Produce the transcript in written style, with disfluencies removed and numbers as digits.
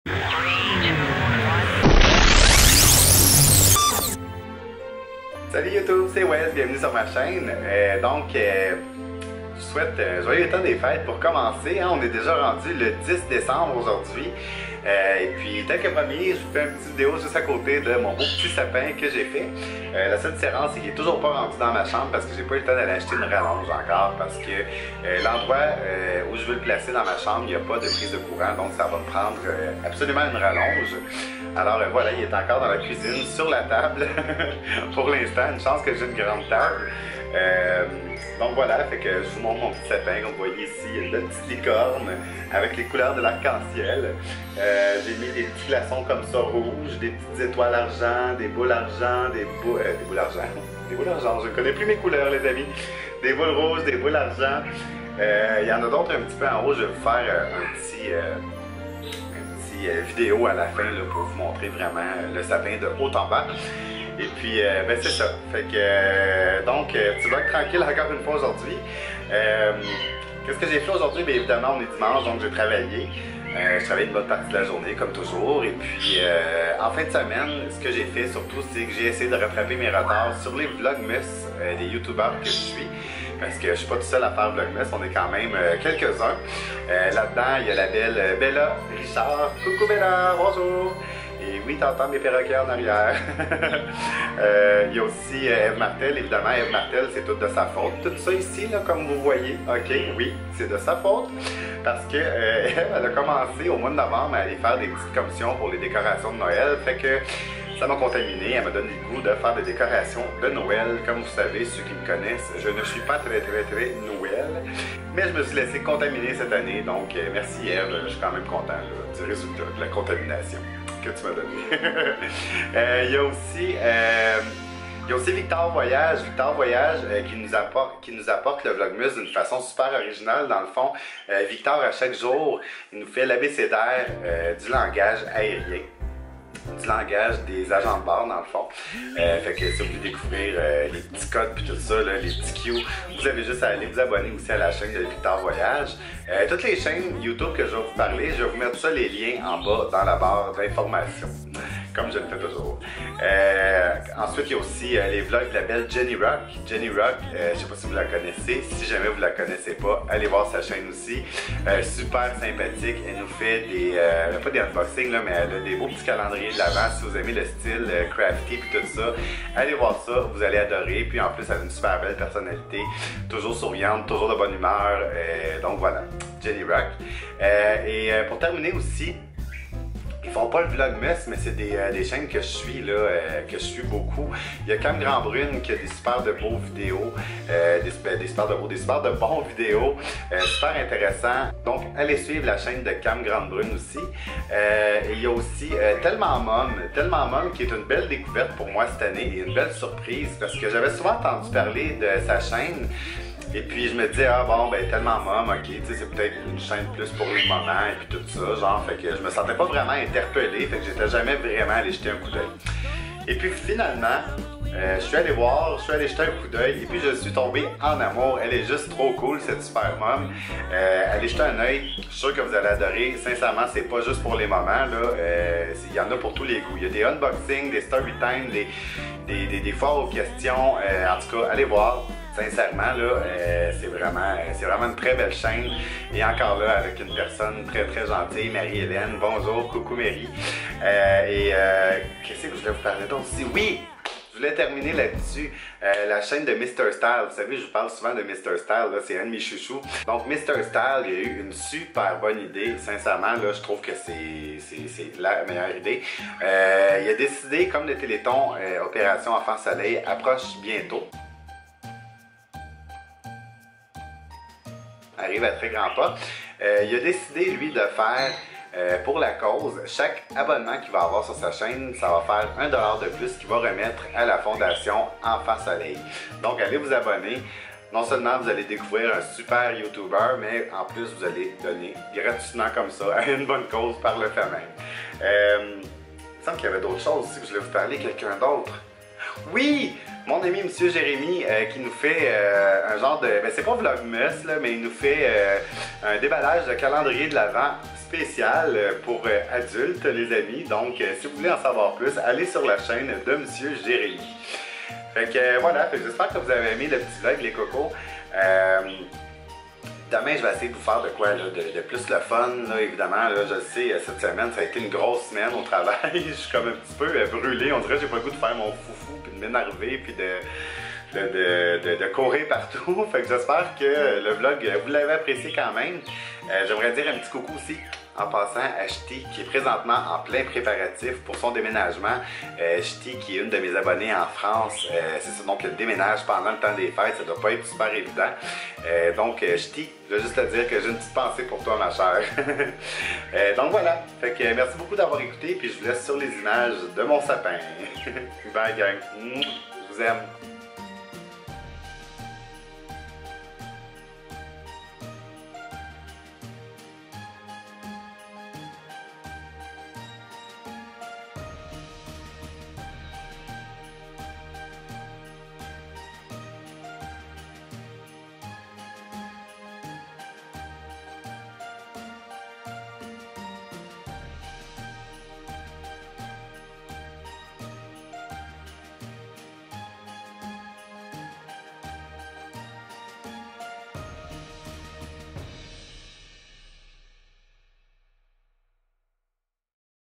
Salut YouTube, c'est Wes, bienvenue sur ma chaîne. Je vous souhaite joyeux temps des fêtes pour commencer. On est déjà rendu le 10 décembre aujourd'hui. Et puis, tel que promis, je vous fais une petite vidéo juste à côté de mon beau petit sapin que j'ai fait. La seule différence, c'est qu'il n'est toujours pas rendu dans ma chambre parce que j'ai pas eu le temps d'aller acheter une rallonge encore. Parce que l'endroit où je veux le placer dans ma chambre, il n'y a pas de prise de courant. Donc, ça va me prendre absolument une rallonge. Alors voilà, il est encore dans la cuisine, sur la table. Pour l'instant, une chance que j'ai une grande table. Donc voilà, fait que je vous montre mon petit sapin. Comme vous voyez ici, il y a une belle petite licorne avec les couleurs de l'arc-en-ciel. J'ai mis des petits glaçons comme ça rouges, des petites étoiles argent, des boules argent, des boules argent. Des boules argent, je ne connais plus mes couleurs les amis. Des boules rouges, des boules argent. Il y en a d'autres un petit peu en haut, je vais vous faire un petit vidéo à la fin là, pour vous montrer vraiment le sapin de haut en bas. Et puis, ben c'est ça. Fait que, donc, petit vlog tranquille encore une fois aujourd'hui. Qu'est-ce que j'ai fait aujourd'hui? Bien évidemment, on est dimanche, donc j'ai travaillé. Je travaille une bonne partie de la journée, comme toujours. Et puis, en fin de semaine, ce que j'ai fait surtout, c'est que j'ai essayé de rattraper mes retards sur les vlogmas des youtubeurs que je suis. Parce que je suis pas tout seul à faire vlogmas, on est quand même quelques-uns. Là-dedans, il y a la belle Bella Richard. Coucou Bella, bonjour! Et oui, t'entends mes perroquets en arrière. Il y a aussi Eve Martel, évidemment. Eve Martel, c'est tout de sa faute. Tout ça ici, là, comme vous voyez, ok, oui, c'est de sa faute. Parce que elle a commencé au mois de novembre à aller faire des petites commissions pour les décorations de Noël. Fait que ça m'a contaminé, elle m'a donné le goût de faire des décorations de Noël. Comme vous savez, ceux qui me connaissent, je ne suis pas très Noël. Mais je me suis laissé contaminer cette année. Donc, merci Eve, je suis quand même content là, du résultat de la contamination que tu m'as donné. Il y a aussi Victor Voyage, qui nous apporte le Vlogmas d'une façon super originale. Dans le fond, Victor, à chaque jour, il nous fait l'abécédaire du langage aérien. Du langage des agents de bord dans le fond. Fait que si vous voulez découvrir les petits codes puis tout ça, là, les petits cues, vous avez juste à aller vous abonner aussi à la chaîne de Victor Voyage. Toutes les chaînes YouTube que je vais vous parler, je vais vous mettre ça les liens en bas dans la barre d'informations. Comme je le fais toujours. Ensuite, il y a aussi les vlogs de la belle Jenny Rock. Jenny Rock, je ne sais pas si vous la connaissez. Si jamais vous ne la connaissez pas, allez voir sa chaîne aussi. Super sympathique. Elle nous fait des, pas des unboxings, là, mais elle a des beaux petits calendriers de l'avant. Si vous aimez le style crafty et tout ça, allez voir ça. Vous allez adorer. Puis en plus, elle a une super belle personnalité. Toujours souriante, toujours de bonne humeur. Donc voilà, Jenny Rock. Pour terminer aussi, ils font pas le Vlogmas, mais c'est des chaînes que je suis, là, que je suis beaucoup. Il y a Cam Grandbrune qui a des super de beaux vidéos, des super de bons vidéos, super intéressants. Donc, allez suivre la chaîne de Cam Grandbrune aussi. Et il y a aussi Tellement Mom, qui est une belle découverte pour moi cette année et une belle surprise, parce que j'avais souvent entendu parler de sa chaîne. Et puis je me disais, ah bon, ben Tellement Mom, ok, tu sais, c'est peut-être une chaîne plus pour les moments et puis tout ça, genre, fait que je me sentais pas vraiment interpellé, fait que j'étais jamais vraiment allé jeter un coup d'œil. Et puis finalement, je suis allé jeter un coup d'œil et puis je suis tombé en amour. Elle est juste trop cool, cette super mom. Allez jeter un œil, je suis sûr que vous allez adorer. Sincèrement, c'est pas juste pour les moments, là. Il y en a pour tous les goûts. Il y a des unboxings, des story time, des fois aux questions. En tout cas, allez voir. Sincèrement, là, c'est vraiment une très belle chaîne. Et encore là, avec une personne très gentille, Marie-Hélène. Bonjour, coucou Marie. Qu'est-ce que je voulais vous parler d'autre aussi? Oui! Je voulais terminer là-dessus, la chaîne de Mr. Style. Vous savez, je vous parle souvent de Mr. Style, c'est un de mes chouchous. Donc Mr. Style, il a eu une super bonne idée. Sincèrement, là, je trouve que c'est la meilleure idée. Il a décidé, comme le Téléthon Opération Enfant Soleil approche bientôt, arrive à très grands pas, il a décidé, lui, de faire pour la cause, chaque abonnement qu'il va avoir sur sa chaîne, ça va faire $1 de plus qu'il va remettre à la fondation Enfant Soleil. Donc allez vous abonner. Non seulement vous allez découvrir un super YouTuber, mais en plus vous allez donner gratuitement comme ça à une bonne cause par le fait même. Il me semble qu'il y avait d'autres choses aussi que je voulais vous parler, quelqu'un d'autre. Oui! Mon ami Monsieur Jérémy qui nous fait un genre de... Ben c'est pas Vlogmas, là, mais il nous fait un déballage de calendrier de l'Avent spécial pour adultes, les amis. Donc, si vous voulez en savoir plus, allez sur la chaîne de Monsieur Jérémy. Fait que voilà, j'espère que vous avez aimé le petit vlog, les cocos. Demain, je vais essayer de vous faire de quoi, là, de plus le fun, là, évidemment. Là, je le sais, cette semaine, ça a été une grosse semaine au travail. Je suis comme un petit peu brûlé. On dirait que j'ai pas le goût de faire mon foufou, puis de m'énerver, puis de courir partout. Fait que j'espère que le vlog, vous l'avez apprécié quand même. J'aimerais dire un petit coucou aussi en passant à Ch'ti, qui est présentement en plein préparatif pour son déménagement. Ch'ti, qui est une de mes abonnées en France, c'est ça, donc elle déménage pendant le temps des fêtes, ça doit pas être super évident. Donc Ch'ti, je veux juste te dire que j'ai une petite pensée pour toi, ma chère. Donc voilà, fait que merci beaucoup d'avoir écouté, puis je vous laisse sur les images de mon sapin. Bye gang, je vous aime.